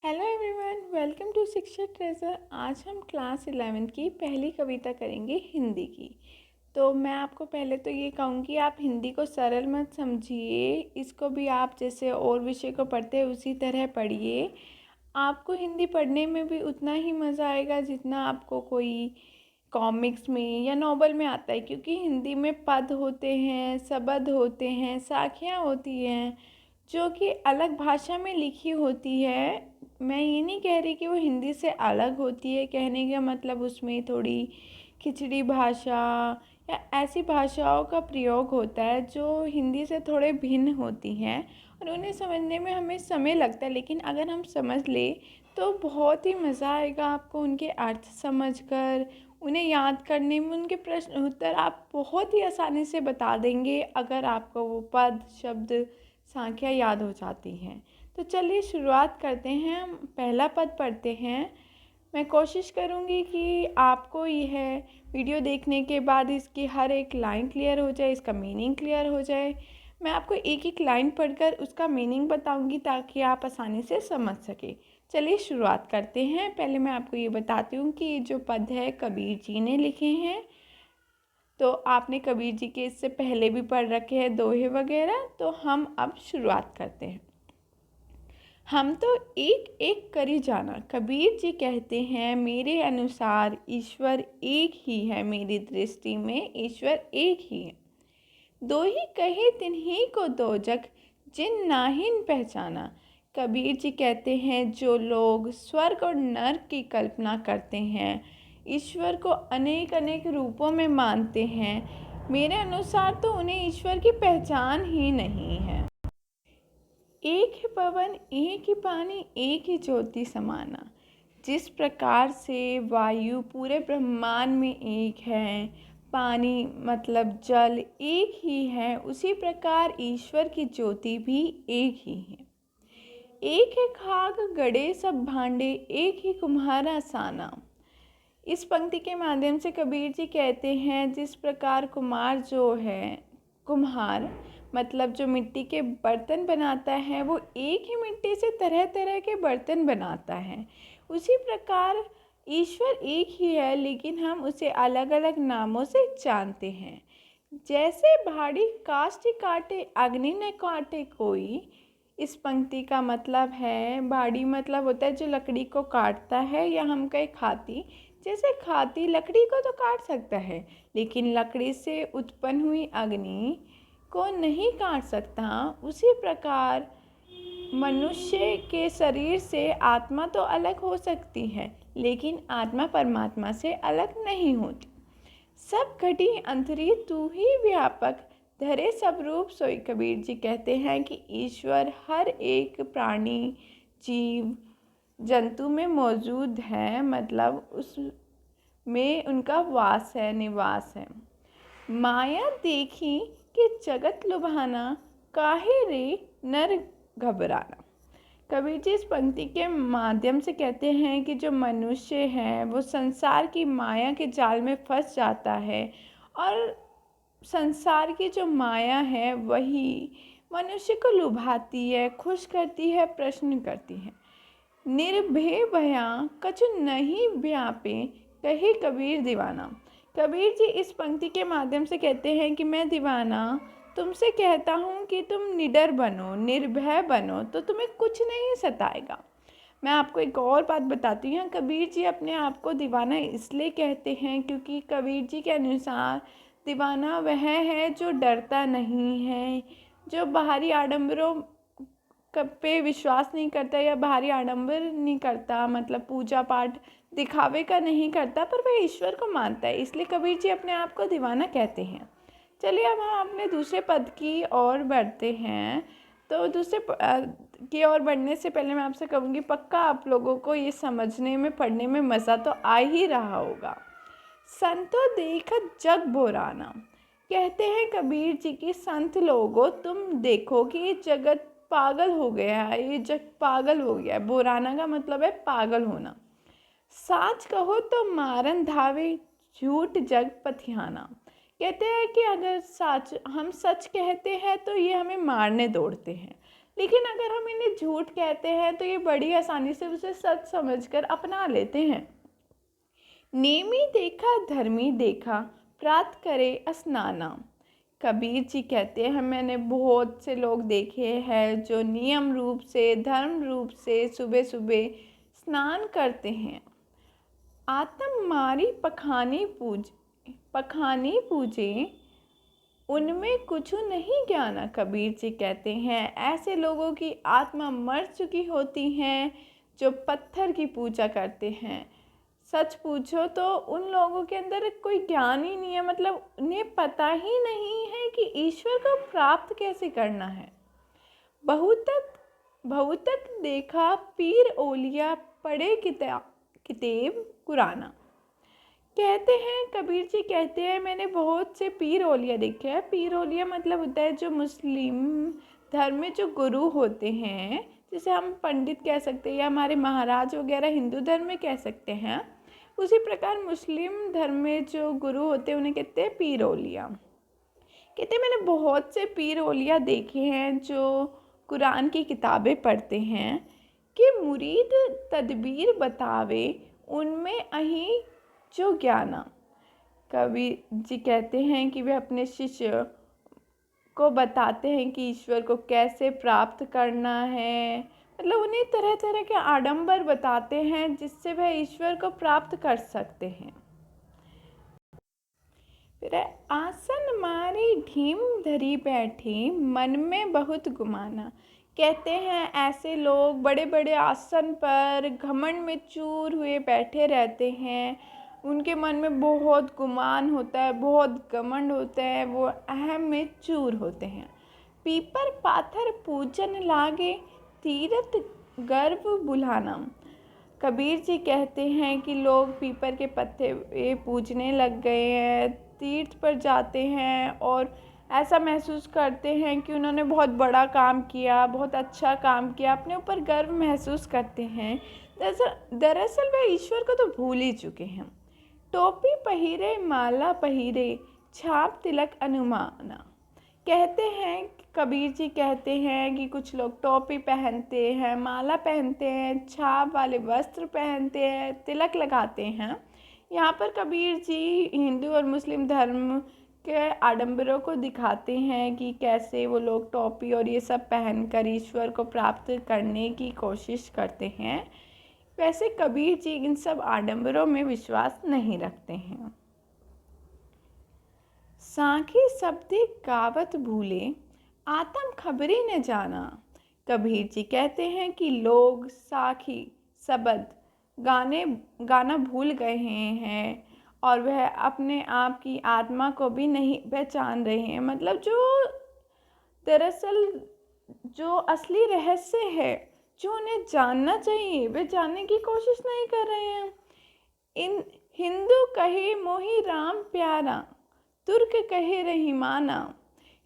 Hello everyone, welcome to शिक्षा treasure. आज हम क्लास 11 की पहली कविता करेंगे हिंदी की। तो मैं आपको पहले तो ये कहूँगी, आप हिंदी को सरल मत समझिए, इसको भी आप जैसे और विषय को पढ़ते हैं उसी तरह पढ़िए। आपको हिंदी पढ़ने में भी उतना ही मज़ा आएगा जितना आपको कोई कॉमिक्स में या नॉवल में आता है, क्योंकि हिंदी में पद होते हैं, शब्द होते हैं, साखियाँ होती हैं जो कि अलग भाषा में लिखी होती है। मैं ये नहीं कह रही कि वो हिंदी से अलग होती है, कहने का मतलब उसमें थोड़ी खिचड़ी भाषा या ऐसी भाषाओं का प्रयोग होता है जो हिंदी से थोड़े भिन्न होती हैं और उन्हें समझने में हमें समय लगता है, लेकिन अगर हम समझ लें तो बहुत ही मज़ा आएगा आपको उनके अर्थ समझकर। उन्हें याद करने में उनके प्रश्न उत्तर आप बहुत ही आसानी से बता देंगे अगर आपको वो पद शब्द संख्या याद हो जाती हैं। तो चलिए शुरुआत करते हैं। हम पहला पद पढ़ते हैं। मैं कोशिश करूँगी कि आपको यह वीडियो देखने के बाद इसकी हर एक लाइन क्लियर हो जाए, इसका मीनिंग क्लियर हो जाए। मैं आपको एक एक लाइन पढ़कर उसका मीनिंग बताऊँगी ताकि आप आसानी से समझ सकें। चलिए शुरुआत करते हैं। पहले मैं आपको ये बताती हूँ कि ये जो पद है कबीर जी ने लिखे हैं। तो आपने कबीर जी के इससे पहले भी पढ़ रखे हैं दोहे वगैरह। तो हम अब शुरुआत करते हैं। हम तो एक एक करी जाना। कबीर जी कहते हैं, मेरे अनुसार ईश्वर एक ही है, मेरी दृष्टि में ईश्वर एक ही है। दो ही कहे तिन्हीं को दो जग, जिन नाहिन पहचाना। कबीर जी कहते हैं, जो लोग स्वर्ग और नर्क की कल्पना करते हैं, ईश्वर को अनेक अनेक रूपों में मानते हैं, मेरे अनुसार तो उन्हें ईश्वर की पहचान ही नहीं है। एक ही पवन, एक ही पानी, एक ही ज्योति समाना। जिस प्रकार से वायु पूरे ब्रह्मांड में एक है, पानी मतलब जल एक ही है, उसी प्रकार ईश्वर की ज्योति भी एक ही है। एक है खाक गड़े सब भांडे, एक ही कुम्हारा साना। इस पंक्ति के माध्यम से कबीर जी कहते हैं, जिस प्रकार कुम्हार जो है, कुम्हार मतलब जो मिट्टी के बर्तन बनाता है, वो एक ही मिट्टी से तरह तरह के बर्तन बनाता है, उसी प्रकार ईश्वर एक ही है, लेकिन हम उसे अलग अलग नामों से जानते हैं। जैसे भाड़ी काष्ठ काटे, अग्नि न काटे कोई। इस पंक्ति का मतलब है, भाड़ी मतलब होता है जो लकड़ी को काटता है, या हम कहें खाती। जैसे खाती लकड़ी को तो काट सकता है, लेकिन लकड़ी से उत्पन्न हुई अग्नि को नहीं काट सकता, उसी प्रकार मनुष्य के शरीर से आत्मा तो अलग हो सकती है, लेकिन आत्मा परमात्मा से अलग नहीं होती। सब घटी अंतरी तू ही व्यापक, धरे सब रूप सोई। कबीर जी कहते हैं कि ईश्वर हर एक प्राणी जीव जंतु में मौजूद है, मतलब उसमें उनका वास है, निवास है। माया देखी कि जगत लुभाना, काहे रे नर घबराना। कबीर जी इस पंक्ति के माध्यम से कहते हैं कि जो मनुष्य है वो संसार की माया के जाल में फंस जाता है, और संसार की जो माया है वही मनुष्य को लुभाती है, खुश करती है, प्रसन्न करती है। निर्भय भया कछु नहीं व्यापे, कहे कबीर दीवाना। कबीर जी इस पंक्ति के माध्यम से कहते हैं कि मैं दीवाना तुमसे कहता हूँ कि तुम निडर बनो, निर्भय बनो, तो तुम्हें कुछ नहीं सताएगा। मैं आपको एक और बात बताती हूँ। कबीर जी अपने आप को दीवाना इसलिए कहते हैं क्योंकि कबीर जी के अनुसार दीवाना वह है जो डरता नहीं है, जो बाहरी आडंबरों पे विश्वास नहीं करता या बाहरी आडंबर नहीं करता, मतलब पूजा पाठ दिखावे का नहीं करता, पर वह ईश्वर को मानता है, इसलिए कबीर जी अपने आप को दीवाना कहते हैं। चलिए अब हम अपने दूसरे पद की ओर बढ़ते हैं। तो दूसरे की ओर बढ़ने से पहले मैं आपसे कहूँगी, पक्का आप लोगों को ये समझने में पढ़ने में मज़ा तो आ ही रहा होगा। संतो देखत जग बोराना। कहते हैं कबीर जी की, संत लोगों तुम देखो कि ये जगत पागल हो गया है, ये जग पागल हो गया है। बोराना का मतलब है पागल होना। साच कहो तो मारन धावे, झूठ जग पथियाना। कहते हैं कि अगर हम सच कहते हैं तो ये हमें मारने दौड़ते हैं, लेकिन अगर हम इन्हें झूठ कहते हैं तो ये बड़ी आसानी से उसे सच समझकर अपना लेते हैं। नेमी देखा धर्मी देखा, प्रात करे स्नाना। कबीर जी कहते हैं मैंने बहुत से लोग देखे हैं जो नियम रूप से, धर्म रूप से सुबह सुबह स्नान करते हैं। आत्म मारी पखानी पूजे, उनमें कुछ नहीं ज्ञाना। कबीर जी कहते हैं ऐसे लोगों की आत्मा मर चुकी होती हैं जो पत्थर की पूजा करते हैं। सच पूछो तो उन लोगों के अंदर कोई ज्ञान ही नहीं है, मतलब उन्हें पता ही नहीं है कि ईश्वर को प्राप्त कैसे करना है। बहुतक देखा पीर ओलिया, पढ़े किताब कुराना। कहते हैं कबीर जी कहते हैं मैंने बहुत से पीर ओलिया देखे हैं। पीर ओलिया मतलब होता है जो मुस्लिम धर्म में जो गुरु होते हैं, जिसे हम पंडित कह सकते हैं या हमारे महाराज वगैरह हिंदू धर्म में कह सकते हैं। उसी प्रकार मुस्लिम धर्म में जो गुरु होते हैं उन्हें कहते हैं पीर ओलिया। कहते हैं मैंने बहुत से पीर ओलिया देखे हैं जो कुरान की किताबें पढ़ते हैं कि मुरीद तदबीर बतावे, उनमें अहीं जो ज्ञाना। कबीर जी कहते हैं कि वे अपने शिष्य को बताते हैं कि ईश्वर को कैसे प्राप्त करना है, मतलब उन्हें तरह तरह के आडंबर बताते हैं जिससे वह ईश्वर को प्राप्त कर सकते हैं। फिर आसन मारी ढीम धरी बैठे, मन में बहुत गुमाना। कहते हैं ऐसे लोग बड़े बड़े आसन पर घमंड में चूर हुए बैठे रहते हैं, उनके मन में बहुत गुमान होता है, बहुत घमंड होता है, वो अहम में चूर होते हैं। पीपर पाथर पूजन लागे, तीरथ गर्भ बुलाना। कबीर जी कहते हैं कि लोग पीपर के पत्ते पूजने लग गए हैं, तीर्थ पर जाते हैं और ऐसा महसूस करते हैं कि उन्होंने बहुत बड़ा काम किया, बहुत अच्छा काम किया, अपने ऊपर गर्व महसूस करते हैं। दरअसल वे ईश्वर को तो भूल ही चुके हैं। टोपी पहिरे माला पहिरे, छाप तिलक अनुमाना। कहते हैं कबीर जी कहते हैं कि कुछ लोग टोपी पहनते हैं, माला पहनते हैं, छाप वाले वस्त्र पहनते हैं, तिलक लगाते हैं। यहाँ पर कबीर जी हिंदू और मुस्लिम धर्म के आडंबरों को दिखाते हैं कि कैसे वो लोग टोपी और ये सब पहनकर ईश्वर को प्राप्त करने की कोशिश करते हैं। वैसे कबीर जी इन सब आडंबरों में विश्वास नहीं रखते हैं। साखी शब्दे गावत भूले, आत्म खबरी न जाना। कबीर जी कहते हैं कि लोग साखी शब्द गाना भूल गए हैं और वह अपने आप की आत्मा को भी नहीं पहचान रहे हैं। मतलब जो दरअसल जो असली रहस्य है, जो उन्हें जानना चाहिए, वे जानने की कोशिश नहीं कर रहे हैं। इन हिंदू कहे मोहि राम प्यारा, तुर्क कहे रहीमाना।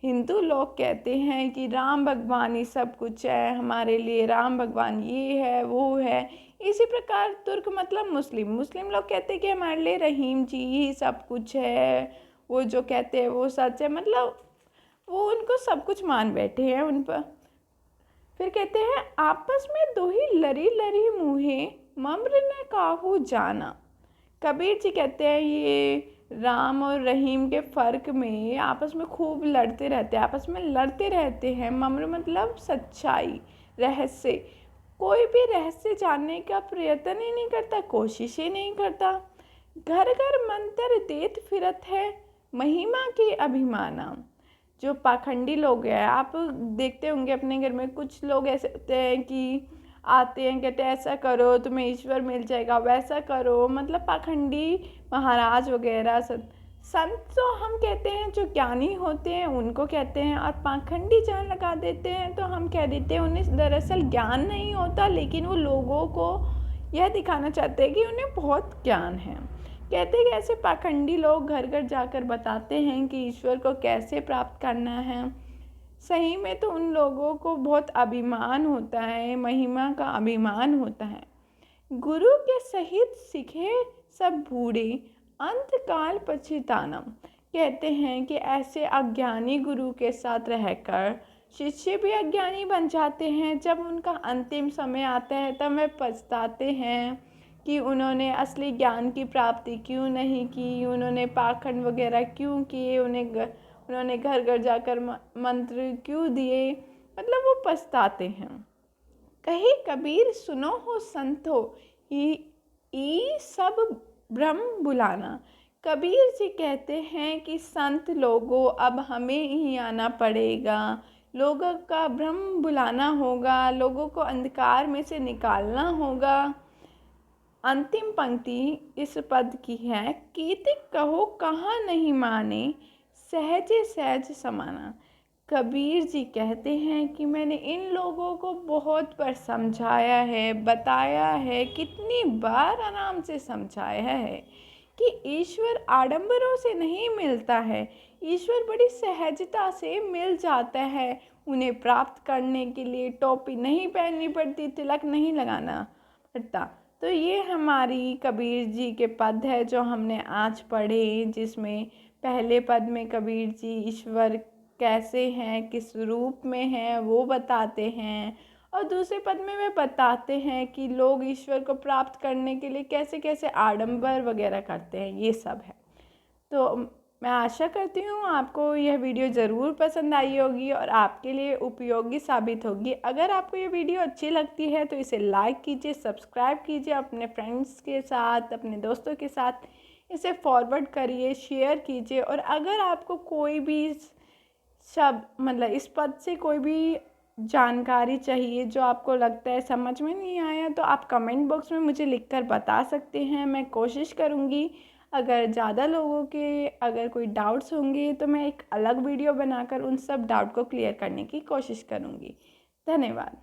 हिंदू लोग कहते हैं कि राम भगवान ही सब कुछ है, हमारे लिए राम भगवान ये है वो है। इसी प्रकार तुर्क मतलब मुस्लिम लोग कहते हैं कि हमारे लिए रहीम जी ही सब कुछ है, वो जो कहते हैं वो सच है, मतलब वो उनको सब कुछ मान बैठे हैं उन पर। फिर कहते हैं आपस में दो ही लरी लरी मुँहे, मम्र न काहू जाना। कबीर जी कहते हैं ये राम और रहीम के फ़र्क में आपस में खूब लड़ते रहते हैं। मम्र मतलब सच्चाई, रहस्य। कोई भी रहस्य जानने का प्रयत्न ही नहीं करता, कोशिश ही नहीं करता। घर घर मंत्र देत फिरत है, महिमा के अभिमाना। जो पाखंडी लोग हैं, आप देखते होंगे अपने घर में कुछ लोग ऐसे होते हैं कि आते हैं, कहते हैं ऐसा करो तुम्हें ईश्वर मिल जाएगा, वैसा करो, मतलब पाखंडी महाराज वगैरह। संत तो हम कहते हैं जो ज्ञानी होते हैं उनको कहते हैं, और पाखंडी जहाँ लगा देते हैं तो हम कह देते हैं उन्हें दरअसल ज्ञान नहीं होता, लेकिन वो लोगों को यह दिखाना चाहते हैं कि उन्हें बहुत ज्ञान है। कहते हैं कि ऐसे पाखंडी लोग घर घर जाकर बताते हैं कि ईश्वर को कैसे प्राप्त करना है। सही में तो उन लोगों को बहुत अभिमान होता है, महिमा का अभिमान होता है। गुरु के सहित सीखे सब बूढ़े, अंतकाल पछताना। कहते हैं कि ऐसे अज्ञानी गुरु के साथ रहकर शिष्य भी अज्ञानी बन जाते हैं। जब उनका अंतिम समय आता है तब वे पछताते हैं कि उन्होंने असली ज्ञान की प्राप्ति क्यों नहीं की, उन्होंने पाखंड वगैरह क्यों किए, उन्होंने घर घर जाकर मंत्र क्यों दिए, मतलब वो पछताते हैं। कहे कबीर सुनो हो संतो, ई सब भ्रम बुलाना। कबीर जी कहते हैं कि संत लोगों, अब हमें ही आना पड़ेगा, लोगों का भ्रम बुलाना होगा, लोगों को अंधकार में से निकालना होगा। अंतिम पंक्ति इस पद की है, कीतिक कहो कहाँ नहीं माने, सहजे सहज समाना। कबीर जी कहते हैं कि मैंने इन लोगों को बहुत बार समझाया है, बताया है, कितनी बार आराम से समझाया है कि ईश्वर आडंबरों से नहीं मिलता है, ईश्वर बड़ी सहजता से मिल जाता है। उन्हें प्राप्त करने के लिए टोपी नहीं पहननी पड़ती, तिलक नहीं लगाना पड़ता। तो ये हमारी कबीर जी के पद है जो हमने आज पढ़े, जिसमें पहले पद में कबीर जी ईश्वर कैसे हैं, किस रूप में हैं, वो बताते हैं, और दूसरे पद में वे बताते हैं कि लोग ईश्वर को प्राप्त करने के लिए कैसे कैसे आडंबर वगैरह करते हैं, ये सब है। तो मैं आशा करती हूँ आपको यह वीडियो ज़रूर पसंद आई होगी और आपके लिए उपयोगी साबित होगी। अगर आपको ये वीडियो अच्छी लगती है तो इसे लाइक कीजिए, सब्सक्राइब कीजिए, अपने फ्रेंड्स के साथ, अपने दोस्तों के साथ इसे फॉरवर्ड करिए, शेयर कीजिए। और अगर आपको कोई भी शब्द, मतलब इस पद से कोई भी जानकारी चाहिए जो आपको लगता है समझ में नहीं आया, तो आप कमेंट बॉक्स में मुझे लिखकर बता सकते हैं। मैं कोशिश करूँगी, अगर ज़्यादा लोगों के अगर कोई डाउट्स होंगे तो मैं एक अलग वीडियो बनाकर उन सब डाउट को क्लियर करने की कोशिश करूँगी। धन्यवाद।